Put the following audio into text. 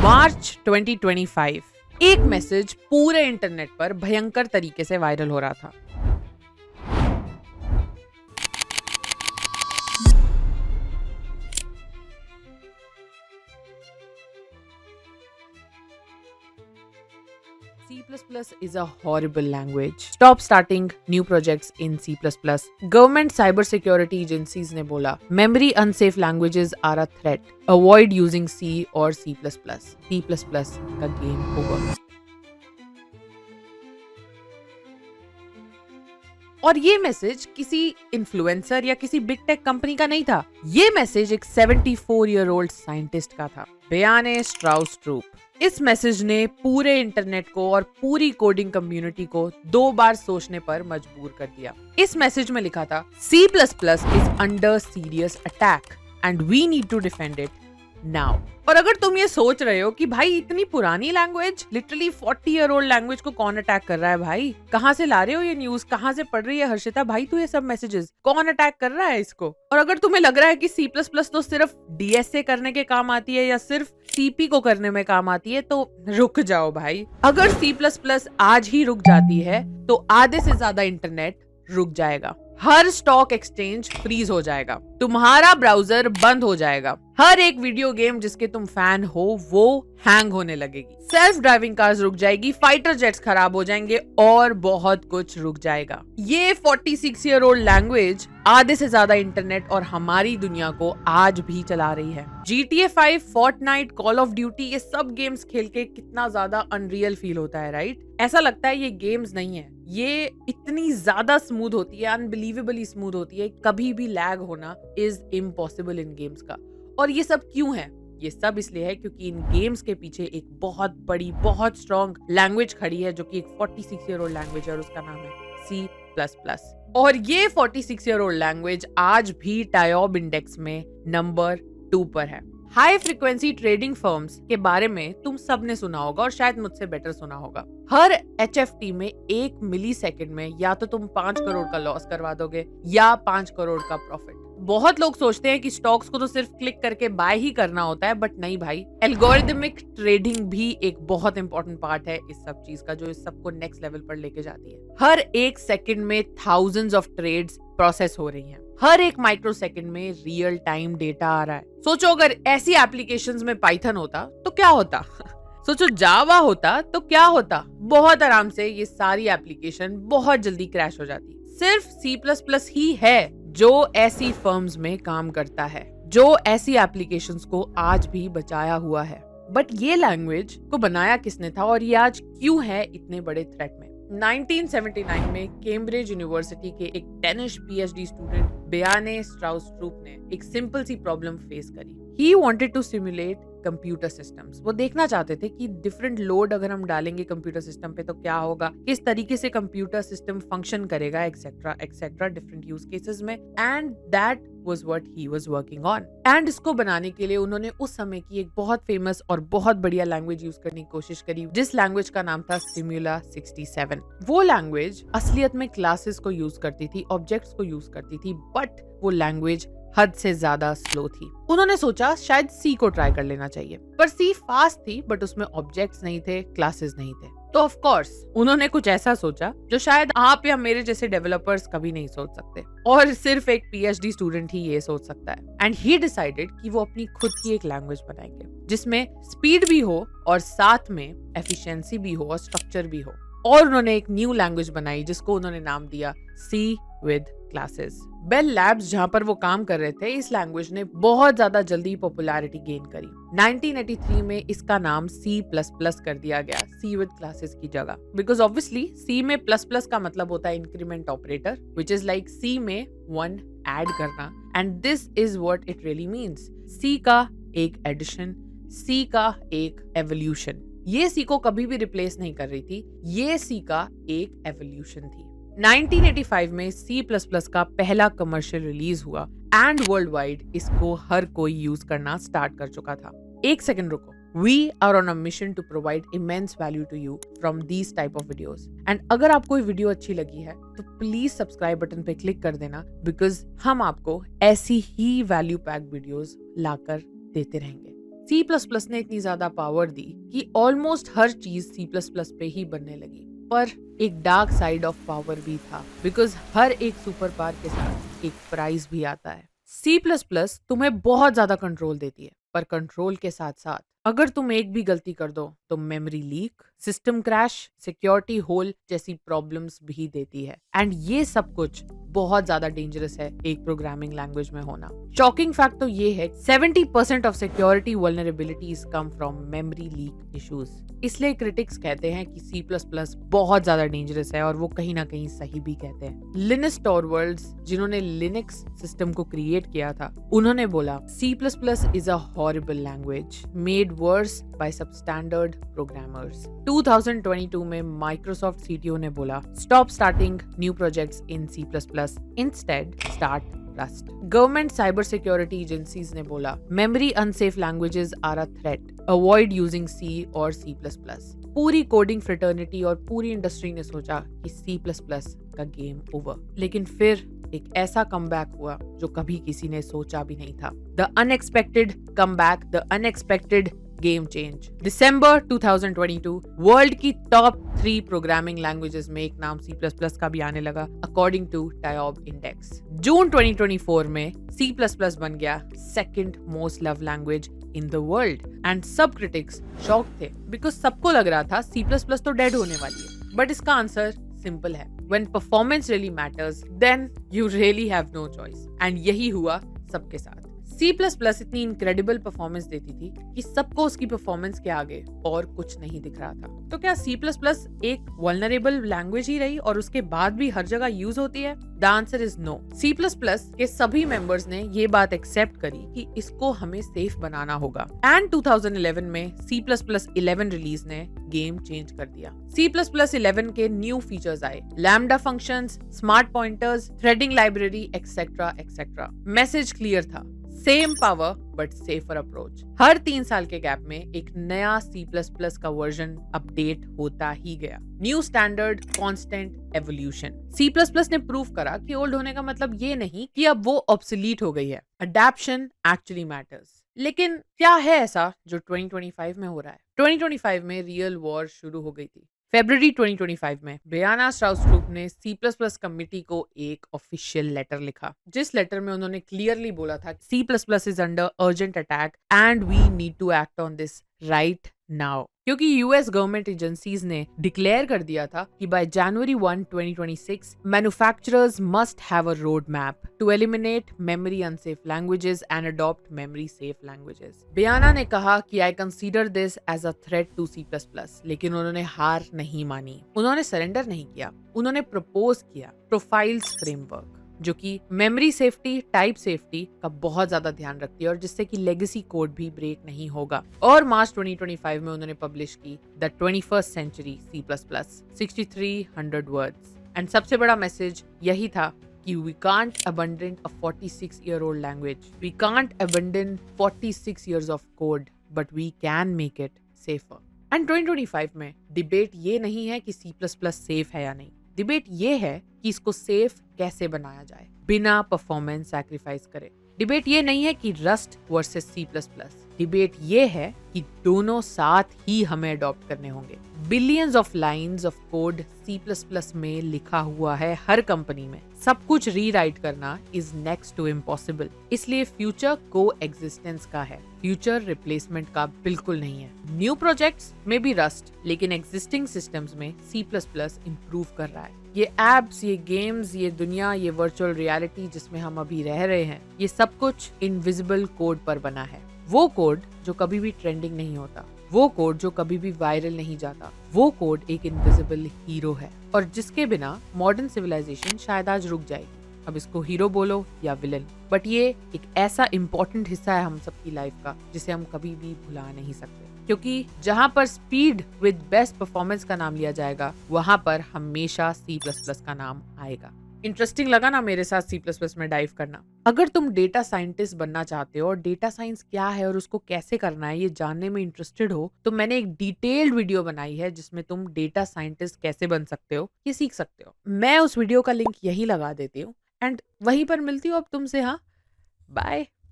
मार्च 2025 एक मैसेज पूरे इंटरनेट पर भयंकर तरीके से वायरल हो रहा था। C++ is a horrible language. Stop starting new projects in C++. Government cybersecurity agencies ने बोला memory unsafe languages are a threat. Avoid using C or C++. C++ का game over. और ये मैसेज किसी इन्फ्लुएंसर या किसी बिग टेक कंपनी का नहीं था। ये मैसेज एक 74-year-old साइंटिस्ट का था, बेयाने स्ट्राउस ट्रूप। इस मैसेज ने पूरे इंटरनेट को और पूरी कोडिंग कम्युनिटी को 2 बार सोचने पर मजबूर कर दिया। इस मैसेज में लिखा था C++ is under serious attack and we need to defend it now. और अगर तुम ये सोच रहे हो कि भाई इतनी पुरानी लैंग्वेज, लिटरली 40-year-old लैंग्वेज को कौन अटैक कर रहा है, भाई कहाँ से ला रहे हो ये न्यूज, कहाँ से पढ़ रही है हर्षिता भाई तू ये सब मैसेजेस, कौन अटैक कर रहा है इसको? और अगर तुम्हें लग रहा है कि C++ तो सिर्फ DSA करने के काम आती है या सिर्फ CP को करने में काम आती है, तो रुक जाओ भाई। अगर C++ आज ही रुक जाती है तो आधे से ज्यादा इंटरनेट रुक जाएगा, हर स्टॉक एक्सचेंज फ्रीज हो जाएगा, तुम्हारा ब्राउजर बंद हो जाएगा, हर एक वीडियो गेम जिसके तुम फैन हो वो हैंग होने लगेगी, सेल्फ ड्राइविंग कार्स रुक जाएगी, फाइटर जेट्स खराब हो जाएंगे और बहुत कुछ रुक जाएगा। ये 46-year-old लैंग्वेज आधे से ज्यादा इंटरनेट और हमारी दुनिया को आज भी चला रही है। GTA 5, Fortnite, Call of Duty ये सब गेम्स खेल के कितना ज्यादा अनरियल फील होता है, राइट? ऐसा लगता है ये गेम्स नहीं है, ये इतनी ज्यादा स्मूथ होती है, अनबिलीवेबली स्मूथ होती है, कभी भी लैग होना इज इम्पॉसिबल इन गेम्स का। और ये सब क्यों है? ये सब इसलिए है क्योंकि इन गेम्स के पीछे एक बहुत बड़ी, बहुत स्ट्रॉन्ग लैंग्वेज खड़ी है जो कि एक 46-year-old लैंग्वेज है और उसका नाम है C++। और ये 46-year-old लैंग्वेज आज भी टायोब इंडेक्स में नंबर 2 पर है। हाई फ्रीक्वेंसी ट्रेडिंग फर्म्स के बारे में तुम सबने सुना होगा और शायद मुझसे बेटर सुना होगा। हर HFT में 1 मिलीसेकंड में या तो तुम 5 करोड़ का लॉस करवा दोगे या 5 करोड़ का प्रॉफिट। बहुत लोग सोचते हैं कि स्टॉक्स को तो सिर्फ क्लिक करके बाय ही करना होता है, बट नहीं भाई, एल्गोरिथमिक ट्रेडिंग भी एक बहुत इंपॉर्टेंट पार्ट है इस सब चीज का, जो इस सबको नेक्स्ट लेवल पर लेके जाती है। हर एक सेकंड में थाउजेंड्स ऑफ ट्रेड्स प्रोसेस हो रही हैं, हर एक माइक्रो सेकंड में रियल टाइम डेटा आ रहा है। सोचो अगर ऐसी एप्लीकेशंस में पाइथन होता तो क्या होता? सोचो जावा होता तो क्या होता? बहुत आराम से ये सारी एप्लीकेशन बहुत जल्दी क्रैश हो जाती। सिर्फ C++ ही है जो ऐसी फर्म्स में काम करता है, जो ऐसी एप्लीकेशंस को आज भी बचाया हुआ है। बट ये लैंग्वेज को बनाया किसने था और ये आज क्यों है इतने बड़े थ्रेट में? 1979 में कैम्ब्रिज यूनिवर्सिटी के एक Danish PhD student Bjarne Stroustrup ने एक सिंपल सी प्रॉब्लम फेस करी। He wanted to simulate computer systems. वो देखना चाहते थे कि डिफरेंट लोड अगर हम डालेंगे कंप्यूटर सिस्टम पे तो क्या होगा, किस तरीके से कंप्यूटर सिस्टम फंक्शन करेगा, etcetera etcetera, different use cases में। And that was what he was working on. And इसको बनाने के लिए उन्होंने उस समय की एक बहुत फेमस और बहुत बढ़िया लैंग्वेज यूज करने की कोशिश करी, जिस लैंग्वेज का नाम था Simula 67। वो लैंग्वेज असलियत में क्लासेस को यूज करती थी, ऑब्जेक्ट्स को यूज करती थी, बट वो लैंग्वेज हद से ज्यादा स्लो थी। उन्होंने सोचा शायद C को ट्राई कर लेना चाहिए, पर C फास्ट थी बट उसमें ऑब्जेक्ट्स नहीं थे, क्लासेस नहीं थे। तो ऑफ कोर्स उन्होंने कुछ ऐसा सोचा जो शायद आप या मेरे जैसे डेवलपर्स कभी नहीं सोच सकते, और सिर्फ एक PhD स्टूडेंट ही ये सोच सकता है। एंड ही डिसाइडेड कि वो अपनी खुद की एक लैंग्वेज बनाएंगे जिसमें स्पीड भी हो और साथ में एफिशिएंसी भी हो और स्ट्रक्चर भी हो। और उन्होंने एक न्यू लैंग्वेज बनाई जिसको उन्होंने नाम दिया C with classes. Bell labs जहां पर वो काम कर रहे थे, इस लैंग्वेज ने बहुत ज्यादा जल्दी पॉपुलैरिटी गेन करी। 1983 में इसका नाम C++ कर दिया गया, C विद क्लासेस की जगह, बिकॉज ऑब्वियसली C में प्लस का मतलब होता है increment operator, which is like C में 1 ऐड करना, and this is what it really means. C का एक एडिशन, C का एक एवोल्यूशन। ये C को कभी भी रिप्लेस नहीं कर रही थी, ये C का एक एवोल्यूशन थी। 1985 में C++ का पहला कमर्शियल रिलीज हुआ एंड वर्ल्ड वाइड इसको हर कोई यूज करना स्टार्ट कर चुका था। एक सेकंड रुको, We are on a mission to provide immense value to you from these type of videos. And अगर आपको ये वीडियो अच्छी लगी है तो प्लीज सब्सक्राइब बटन पे क्लिक कर देना, बिकॉज हम आपको ऐसी ही वैल्यू पैक वीडियोस लाकर देते रहेंगे। C++ ने इतनी ज्यादा पावर दी कि ऑलमोस्ट हर चीज C++ पे ही बनने लगी। पर एक डार्क साइड ऑफ पावर भी था, बिकॉज हर एक सुपर पावर के साथ एक प्राइस भी आता है। C++ तुम्हें बहुत ज्यादा कंट्रोल देती है, पर कंट्रोल के साथ साथ अगर तुम एक भी गलती कर दो तो memory leak, system crash, security hole जैसी प्रॉब्लम्स भी देती है। एंड ये सब कुछ बहुत ज्यादा डेंजरस है एक प्रोग्रामिंग लैंग्वेज में होना। शॉकिंग फैक्ट तो ये है 70% of security vulnerabilities come from memory leak issues. इसलिए क्रिटिक्स कहते हैं कि C++ बहुत ज्यादा डेंजरस है, और वो कहीं ना कहीं सही भी कहते हैं। लिनस टॉरवर्ल्ड्स, जिन्होंने लिनक्स सिस्टम को क्रिएट किया था, उन्होंने बोला C++ is a horrible language made worse by substandard programmers. 2022 में माइक्रोसॉफ्ट सीटीओ ने बोला stop starting new projects in C++, instead start Rust. Government cyber security agencies ने बोला memory unsafe languages are a threat. Avoid using C और C++. पूरी coding fraternity और पूरी industry ने सोचा कि C++ का गेम ओवर। लेकिन फिर एक ऐसा कमबैक हुआ जो कभी किसी ने सोचा भी नहीं था। The unexpected comeback, the unexpected game change. December 2022 world की टॉप 3 प्रोग्रामिंग लैंग्वेजेस में एक नाम C++ का भी आने लगा, अकॉर्डिंग टू टायोब इंडेक्स। जून 2024 में C++ बन गया second most love language in the world. And सब क्रिटिक्स शॉक थे, बिकॉज सबको लग रहा था C++ तो डेड होने वाली है। बट इसका आंसर सिंपल है, when performance really matters, then you really have no choice. And यही हुआ सबके साथ। C++ इतनी इनक्रेडिबल परफॉर्मेंस देती थी कि सबको उसकी परफॉर्मेंस के आगे और कुछ नहीं दिख रहा था। तो क्या C++ एक वल्नरेबल लैंग्वेज ही रही और उसके बाद भी हर जगह यूज होती है? The answer is no. C++ के सभी मेंबर्स ने ये बात एक्सेप्ट करी कि इसको हमें सेफ बनाना होगा। एंड 2011 में C++11 रिलीज ने गेम चेंज कर दिया। C++11 के न्यू फीचर्स आए, lambda functions, smart pointers, threading library, etcetera etcetera. Message clear था, same power but safer approach. हर 3 साल के गैप में एक नया C++ का वर्जन अपडेट होता ही गया। New standard, constant evolution. C++ ने प्रूव करा कि ओल्ड होने का मतलब ये नहीं कि अब वो ऑब्सोलीट हो गई है। अडैप्शन एक्चुअली मैटर्स। लेकिन क्या है ऐसा जो 2025 में हो रहा है? 2025 में रियल वॉर शुरू हो गई थी। फरवरी 2025 में ब्रियाना स्ट्राउस-ट्रूप ने C++ कमिटी को एक ऑफिशियल लेटर लिखा, जिस लेटर में उन्होंने क्लियरली बोला था C++ is under urgent attack and we need to act on this right now. क्योंकि यूएस गवर्नमेंट एजेंसीज ने डिक्लेयर कर दिया था कि by January 1, 2026 manufacturers must have a road map to eliminate memory unsafe languages and adopt memory safe languages. Bjarne ने कहा कि I consider this as a threat to C++, लेकिन उन्होंने हार नहीं मानी, उन्होंने सरेंडर नहीं किया, उन्होंने प्रपोज किया प्रोफाइल्स फ्रेमवर्क, जो कि मेमोरी सेफ्टी, टाइप सेफ्टी का बहुत ज्यादा ध्यान रखती है और जिससे कि लेगेसी कोड भी ब्रेक नहीं होगा। और मार्च 2025 में उन्होंने पब्लिश की the 21st century C++, 6300 words. And सबसे बड़ा मैसेज यही था कि we can't abandon a 46-year-old language. We can't abandon 46 years of code, but we can make it safer. And 2025 में डिबेट ये नहीं है कि C++ सेफ है या नहीं, डिबेट ये है कि इसको सेफ कैसे बनाया जाए बिना परफॉर्मेंस सैक्रिफाइस करे। डिबेट ये नहीं है कि रस्ट वर्सेस C++, डिबेट ये है कि दोनों साथ ही हमें अडॉप्ट करने होंगे। Billions of lines of code C++ में लिखा हुआ है हर कंपनी में। सब कुछ रीराइट करना इज नेक्स्ट टू इम्पॉसिबल। इसलिए फ्यूचर को एग्जिस्टेंस का है, फ्यूचर रिप्लेसमेंट का बिल्कुल नहीं है। न्यू प्रोजेक्ट्स में भी रस्ट, लेकिन एग्जिस्टिंग सिस्टम्स में C++ इम्प्रूव कर रहा है। ये एप्स, ये गेम्स, ये दुनिया, ये वर्चुअल रियलिटी जिसमें हम अभी रह रहे हैं, ये सब कुछ इनविजिबल कोड पर बना है। वो कोड जो कभी भी ट्रेंडिंग नहीं होता, वो कोड जो कभी भी वायरल नहीं जाता, वो कोड एक इनविजिबल हीरो है और जिसके बिना मॉडर्न सिविलाइजेशन शायद आज रुक जाएगी। अब इसको हीरो बोलो या विलन, बट ये एक ऐसा इम्पोर्टेंट हिस्सा है हम सबकी लाइफ का जिसे हम कभी भी भुला नहीं सकते। क्योंकि जहां पर स्पीड विद बेस्ट परफॉर्मेंस का नाम लिया जाएगा, वहां पर हमेशा C++ का नाम आएगा। इंटरेस्टिंग लगा ना मेरे साथ C++ में डाइव करना? अगर तुम डेटा साइंटिस्ट बनना चाहते हो और डेटा साइंस क्या है और उसको कैसे करना है ये जानने में इंटरेस्टेड हो, तो मैंने एक डिटेल्ड वीडियो बनाई है जिसमें तुम डेटा साइंटिस्ट कैसे बन सकते हो ये सीख सकते हो। मैं उस वीडियो का लिंक यहीं लगा देती हूँ एंड वहीं पर मिलती हूँ अब तुमसे। हाँ, बाय।